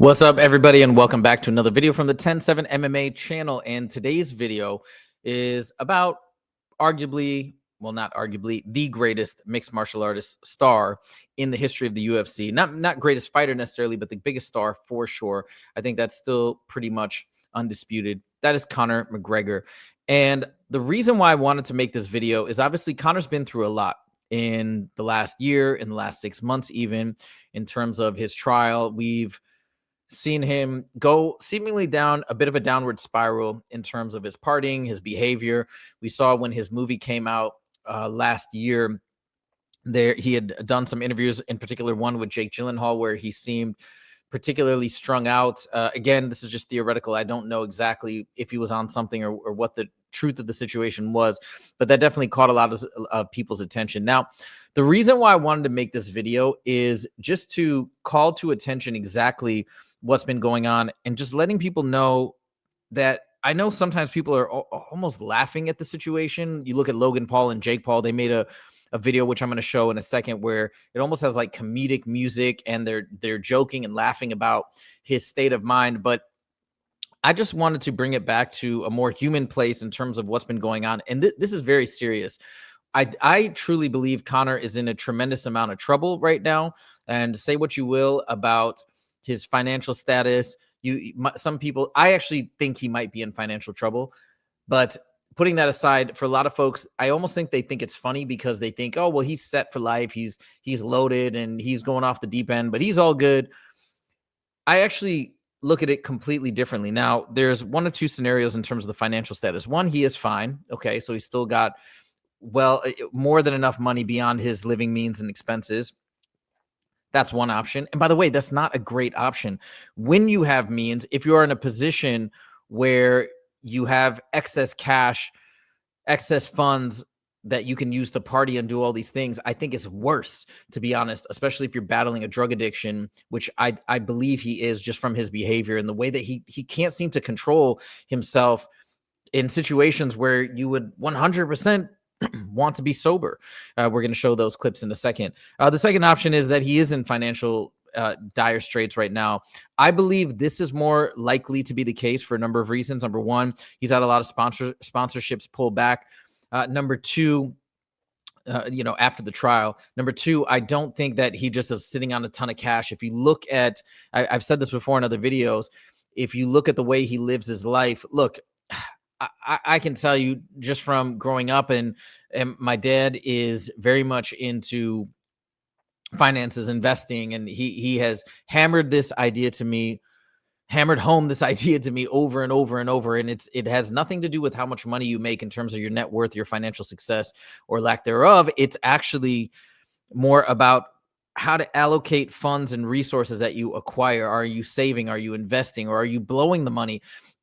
What's up, everybody, and welcome back to another video from the 10-7 MMA channel. And today's video is about arguably, well, not arguably, the greatest mixed martial artist star in the history of the UFC. Not greatest fighter necessarily, but the biggest star for sure. I think that's still pretty much undisputed. That is Conor McGregor. And the reason why I wanted to make this video is obviously Conor's been through a lot in the last year, in the last 6 months, even in terms of his trial. We've seen him go seemingly down a bit of a downward spiral in terms of his partying, his behavior. We saw when his movie came out last year, there he had done some interviews, in particular one with Jake Gyllenhaal, where he seemed particularly strung out. Again, this is just theoretical. I don't know exactly if he was on something or what the truth of the situation was, but that definitely caught a lot of people's attention. Now, the reason why I wanted to make this video is just to call to attention exactly what's been going on and just letting people know that I know sometimes people are almost laughing at the situation. You look at Logan Paul and Jake Paul, they made a video, which I'm going to show in a second, where it almost has like comedic music and they're joking and laughing about his state of mind. But I just wanted to bring it back to a more human place in terms of what's been going on. And this is very serious. I truly believe Conor is in a tremendous amount of trouble right now. And say what you will about his financial status. Some people, I actually think he might be in financial trouble. But putting that aside, for a lot of folks, I almost think they think it's funny because they think, oh, well, he's set for life. He's loaded and he's going off the deep end, but he's all good. I actually look at it completely differently. Now, there's one of two scenarios in terms of the financial status. One, he is fine. Okay, so he's still got, well, more than enough money beyond his living means and expenses. That's one option. And by the way, that's not a great option. When you have means, if you are in a position where you have excess cash, excess funds that you can use to party and do all these things, I think it's worse, to be honest, especially if you're battling a drug addiction, which I believe he is just from his behavior and the way that he can't seem to control himself in situations where you would 100% want to be sober. We're going to show those clips in a second. The second option is that he is in financial dire straits right now. I believe this is more likely to be the case for a number of reasons. Number one, he's had a lot of sponsorships pull back. Number two, after the trial. Number two, I don't think that he just is sitting on a ton of cash. If you look at, I've said this before in other videos, if you look at the way he lives his life, look, I can tell you just from growing up, and my dad is very much into finances, investing, and he has hammered home this idea to me over and over and over. And it has nothing to do with how much money you make in terms of your net worth, your financial success or lack thereof. It's actually more about how to allocate funds and resources that you acquire. Are you saving? Are you investing? Or are you blowing the money?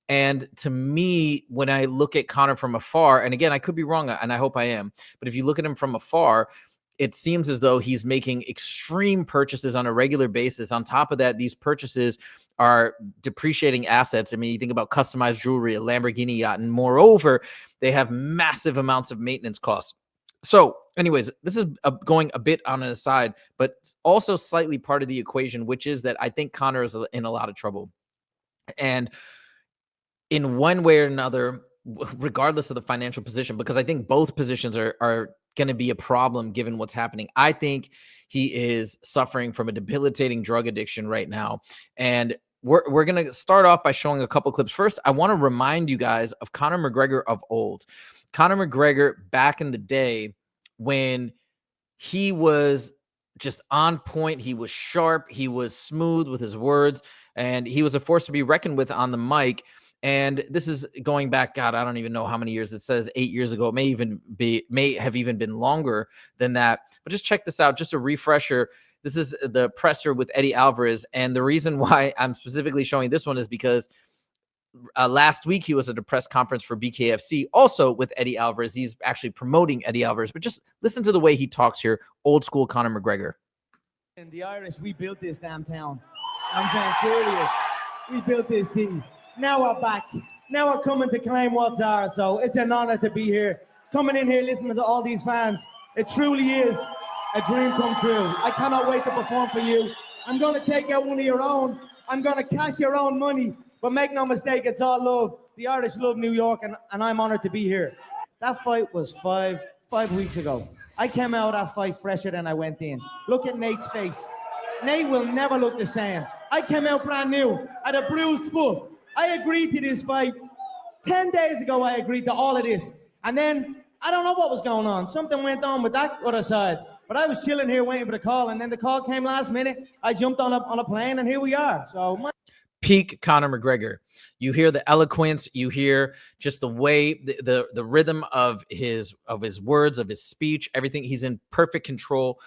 And to me, when I look at Conor from afar, and again, I could be wrong, and I hope I am, but if you look at him from afar, it seems as though he's making extreme purchases on a regular basis. On top of that, these purchases are depreciating assets. I mean, you think about customized jewelry, a Lamborghini yacht, and moreover, they have massive amounts of maintenance costs. So anyways, this is going a bit on an aside, but also slightly part of the equation, which is that I think Conor is in a lot of trouble. And in one way or another, regardless of the financial position, because I think both positions are going to be a problem given what's happening. I think he is suffering from a debilitating drug addiction right now. And we're going to start off by showing a couple clips. First, I want to remind you guys of Conor McGregor of old. Conor McGregor back in the day when he was just on point, he was sharp, he was smooth with his words, and he was a force to be reckoned with on the mic. And this is going back, God, I don't even know how many years. It says 8 years ago. It may have even been longer than that. But just check this out, just a refresher. This is the presser with Eddie Alvarez. And the reason why I'm specifically showing this one is because last week he was at a press conference for BKFC, also with Eddie Alvarez. He's actually promoting Eddie Alvarez. But just listen to the way he talks here, old school Conor McGregor. And the Irish, we built this damn town. I'm saying serious. We built this city. Now we're back. Now we're coming to claim what's ours. So it's an honor to be here. Coming in here, listening to all these fans. It truly is a dream come true. I cannot wait to perform for you. I'm going to take out one of your own. I'm going to cash your own money. But make no mistake, it's all love. The Irish love New York, and I'm honored to be here. That fight was five weeks ago. I came out of that fight fresher than I went in. Look at Nate's face. Nate will never look the same. I came out brand new. I had a bruised foot. I agreed to this fight. 10 days ago, I agreed to all of this. And then, I don't know what was going on. Something went on with that other side. But I was chilling here waiting for the call, and then the call came last minute. I jumped on a plane, and here we are. So peak Conor McGregor. You hear the eloquence, you hear just the way, the rhythm of his words, of his speech, everything. He's in perfect control,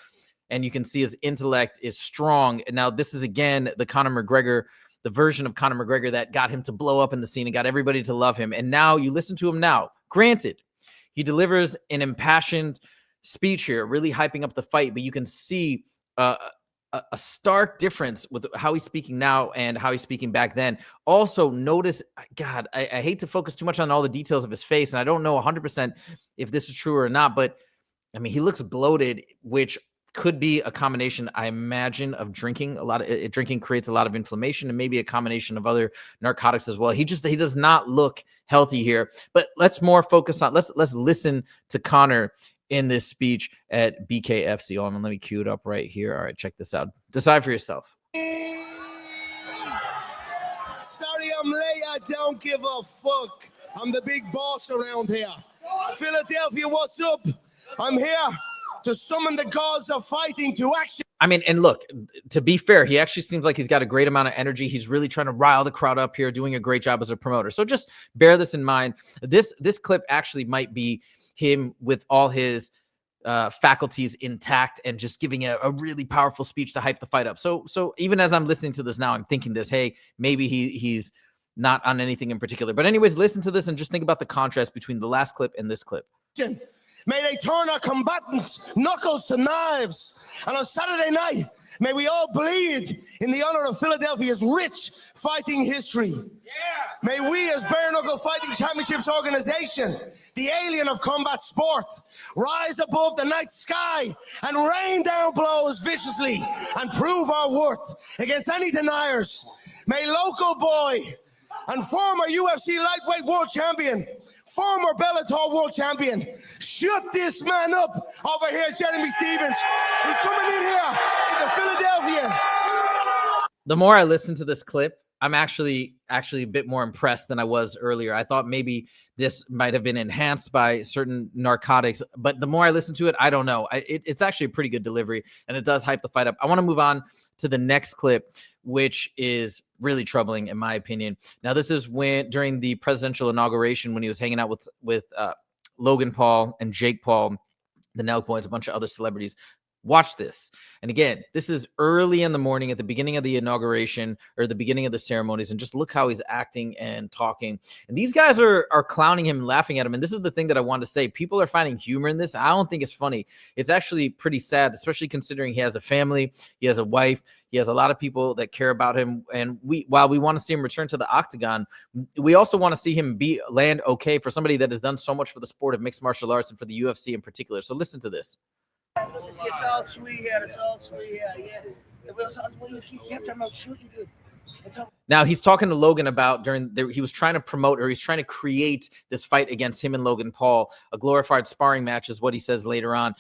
and you can see his intellect is strong. And now this is, again, the Conor McGregor, the version of Conor McGregor that got him to blow up in the scene and got everybody to love him. And now you listen to him now. Granted, he delivers an impassioned speech here, really hyping up the fight, but you can see a stark difference with how he's speaking now and how he's speaking back then. Also, notice, God, I hate to focus too much on all the details of his face, and I don't know 100% if this is true or not, but I mean, he looks bloated, which could be a combination, I imagine, of drinking. Drinking creates a lot of inflammation, and maybe a combination of other narcotics as well. He does not look healthy here. But let's more focus on, let's listen to Conor in this speech at BKFC. Let me cue it up right here. All right, check this out. Decide for yourself. Sorry I'm late, I don't give a fuck. I'm the big boss around here. Philadelphia, what's up? I'm here to summon the gods of fighting to action. I mean, and look, to be fair, he actually seems like he's got a great amount of energy. He's really trying to rile the crowd up here, doing a great job as a promoter. So just bear this in mind. This clip actually might be him with all his faculties intact and just giving a really powerful speech to hype the fight up. So even as I'm listening to this now, I'm thinking this, hey, maybe he's not on anything in particular. But anyways, listen to this and just think about the contrast between the last clip and this clip. May they turn our combatants' knuckles to knives. And on Saturday night, may we all bleed in the honor of Philadelphia's rich fighting history. Yeah. May we, as Bare Knuckle Fighting Championships organization, the alien of combat sport, rise above the night sky and rain down blows viciously and prove our worth against any deniers. May local boy and former UFC lightweight world champion, former Bellator world champion, shut this man up over here, Jeremy Stevens, who's coming in here into Philadelphia. The more I listen to this clip, I'm actually a bit more impressed than I was earlier. I thought maybe this might have been enhanced by certain narcotics, but the more I listen to it, I don't know. It's actually a pretty good delivery, and it does hype the fight up. I want to move on to the next clip, which is really troubling in my opinion. Now, this is during the presidential inauguration, when he was hanging out with Logan Paul and Jake Paul, the Nelk Boys, a bunch of other celebrities. Watch this. And again, this is early in the morning at the beginning of the inauguration or the beginning of the ceremonies. And just look how he's acting and talking. And these guys are clowning him, laughing at him. And this is the thing that I wanted to say. People are finding humor in this. I don't think it's funny. It's actually pretty sad, especially considering he has a family. He has a wife. He has a lot of people that care about him. And while we want to see him return to the octagon, we also want to see him land okay for somebody that has done so much for the sport of mixed martial arts and for the UFC in particular. So listen to this. It's all sweet here. It's all sweet here. Yeah. You keep talking about shooting, dude. Now he's talking to Logan about he was trying to promote, or he's trying to create this fight against him and Logan Paul, a glorified sparring match is what he says later on.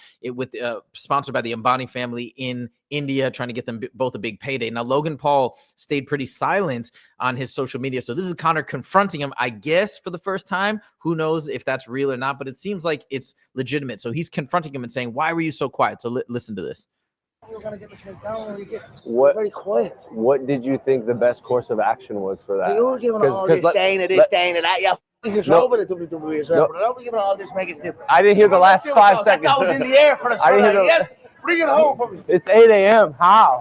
Sponsored by the Ambani family in India, trying to get them both a big payday. Now Logan Paul stayed pretty silent on his social media, so this is Conor confronting him, I guess, for the first time. Who knows if that's real or not, but it seems like it's legitimate. So he's confronting him and saying, "Why were you so quiet?" So listen to this. You're gonna get the shit down. You get very quiet. What did you think the best course of action was for that? You were giving all this stain of this, stain of that. Yeah, you control with the WWE as well. But I don't be giving all this mega snip. I didn't hear the last 5 seconds. That was in the air for the start. Yes, bring it home for me. It's 8 a.m. How?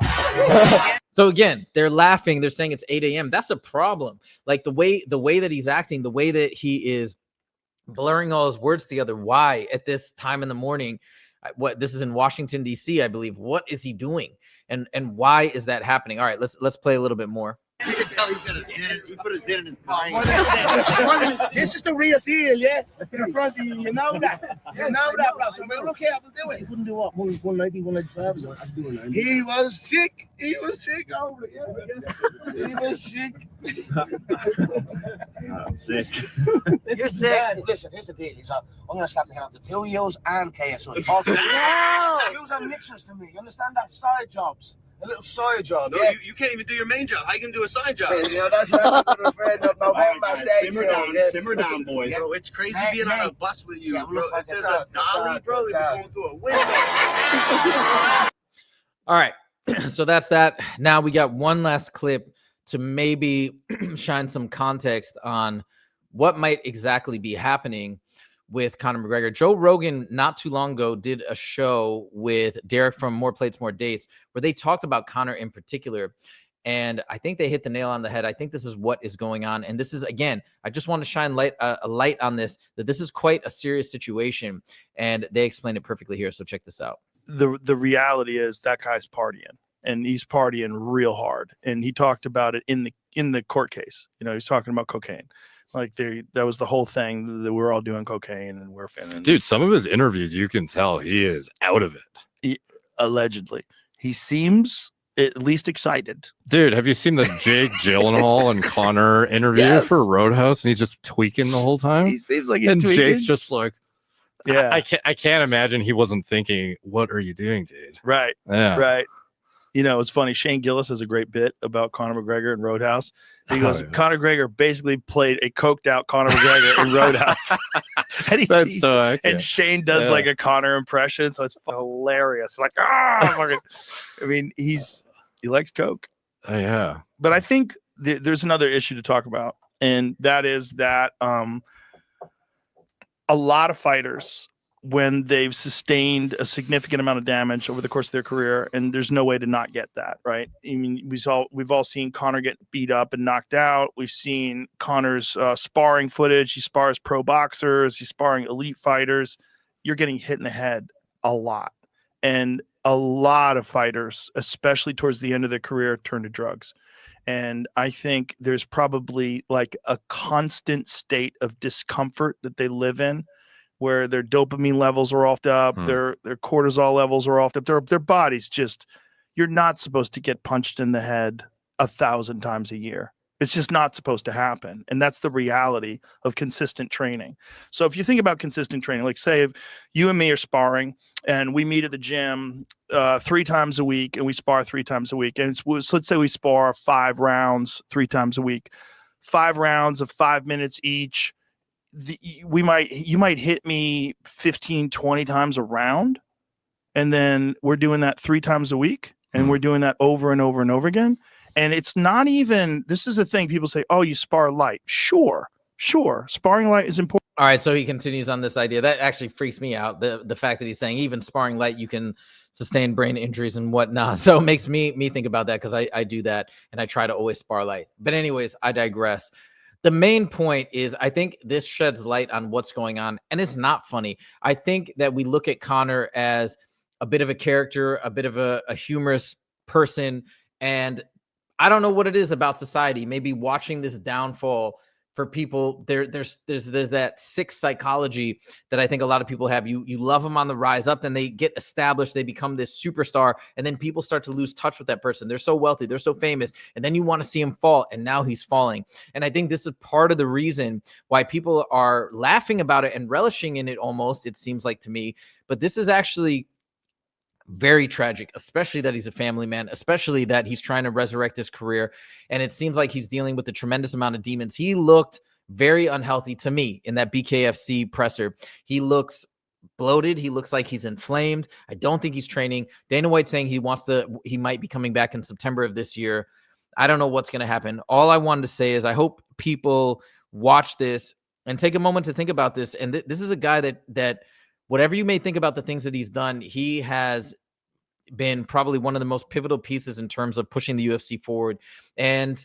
So again, they're laughing. They're saying it's 8 a.m. That's a problem. Like the way that he's acting, the way that he is blurring all his words together. Why at this time in the morning? This is in Washington, D.C., I believe. What is he doing? And why is that happening? All right, let's play a little bit more. You can tell he's gonna sit it. He put a zit in his brain. This is the real deal, yeah? In front of you, you know that. You know that, bro. So, man, look here, we'll do it. He couldn't do what? 190, 195? So I do 190. He was sick. He was sick over it, yeah. He was sick. I'm sick. You're sick. Listen, here's the deal. I'm going to slap the head off the two of yous and KSI. No! Yous are mixers to me. You understand that? Side jobs. A little side job. No, yeah? you can't even do your main job. How you gonna do a side job? You know, that's a good friend of November stage. Simmer down, boys. Bro, it's crazy Hey, being hey. on a bus with you, Yeah, bro. look, If there's it's a out, dolly, it's bro, out, you'd it's be out. going through a window. All right. So that's that. Now we got one last clip to maybe shine some context on what might exactly be happening with Conor McGregor. Joe Rogan, not too long ago, did a show with Derek from More Plates, More Dates, where they talked about Conor in particular. And I think they hit the nail on the head. I think this is what is going on. And this is, again, I just want to shine a light on this, that this is quite a serious situation. And they explain it perfectly here. So check this out. The reality is that guy's partying, and he's partying real hard. And he talked about it in the court case. You know, he's talking about cocaine. Like that was the whole thing, that we're all doing cocaine and we're finna. Dude, some of his interviews, you can tell he is out of it. Allegedly, he seems at least excited. Dude, have you seen the Jake Gyllenhaal and Connor interview Yes. for Roadhouse? And he's just tweaking the whole time. He seems like he's and tweaking. Jake's just like, Yeah, I can't imagine he wasn't thinking, what are you doing, dude? right, Yeah. right. You know, it's funny. Shane Gillis has a great bit about Conor McGregor in Roadhouse. He goes, Oh, yeah. Conor McGregor basically played a coked out Conor McGregor in Roadhouse. And That's so accurate. and Shane does Yeah. like a Conor impression, so it's hilarious. Like, fucking, I mean, he likes coke. Oh, yeah. But I think there's another issue to talk about, and that is that a lot of fighters, when they've sustained a significant amount of damage over the course of their career, and there's no way to not get that, right? I mean, we've all seen Conor get beat up and knocked out. We've seen Conor's sparring footage. He spars pro boxers. He's sparring elite fighters. You're getting hit in the head a lot. And a lot of fighters, especially towards the end of their career, turn to drugs. And I think there's probably like a constant state of discomfort that they live in, where their dopamine levels are offed up, their cortisol levels are offed up. Their bodies just, you're not supposed to get punched in the head 1,000 times a year. It's just not supposed to happen. And that's the reality of consistent training. So if you think about consistent training, like say if you and me are sparring and we meet at the gym 3 times a week and we spar 3 times a week. And so let's say we spar 5 rounds 3 times a week, 5 rounds of 5 minutes each. You might hit me 15, 20 times a round. And then we're doing that 3 times a week. And we're doing that over and over and over again. And it's not even, this is the thing, people say, oh, you spar light. Sure. Sparring light is important. All right, so he continues on this idea. That actually freaks me out. The fact that he's saying even sparring light, you can sustain brain injuries and whatnot. So it makes me think about that, because I do that and I try to always spar light. But anyways, I digress. The main point is I think this sheds light on what's going on, and it's not funny. I think that we look at Conor as a bit of a character, a bit of a humorous person, and I don't know what it is about society. Maybe watching this downfall for people, there's that sick psychology that I think a lot of people have. You love them on the rise up, then they get established, they become this superstar, and then people start to lose touch with that person. They're so wealthy, they're so famous, and then you want to see him fall, and now he's falling. And I think this is part of the reason why people are laughing about it and relishing in it almost, it seems like to me. But this is actually very tragic, especially that he's a family man, especially that he's trying to resurrect his career. And it seems like he's dealing with a tremendous amount of demons. He looked very unhealthy to me in that BKFC presser. He looks bloated. He looks like he's inflamed. I don't think he's training. Dana White saying he might be coming back in September of this year. I don't know what's going to happen. All I wanted to say is I hope people watch this and take a moment to think about this. And this is a guy that whatever you may think about the things that he's done, he has been probably one of the most pivotal pieces in terms of pushing the UFC forward. And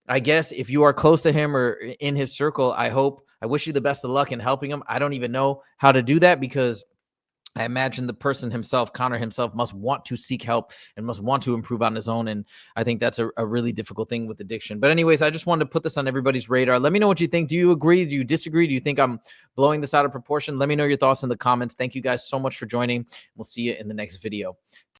I guess if you are close to him or in his circle, I wish you the best of luck in helping him. I don't even know how to do that, because I imagine the person himself, Conor himself, must want to seek help and must want to improve on his own. And I think that's a really difficult thing with addiction. But anyways, I just wanted to put this on everybody's radar. Let me know what you think. Do you agree? Do you disagree? Do you think I'm blowing this out of proportion? Let me know your thoughts in the comments. Thank you guys so much for joining. We'll see you in the next video.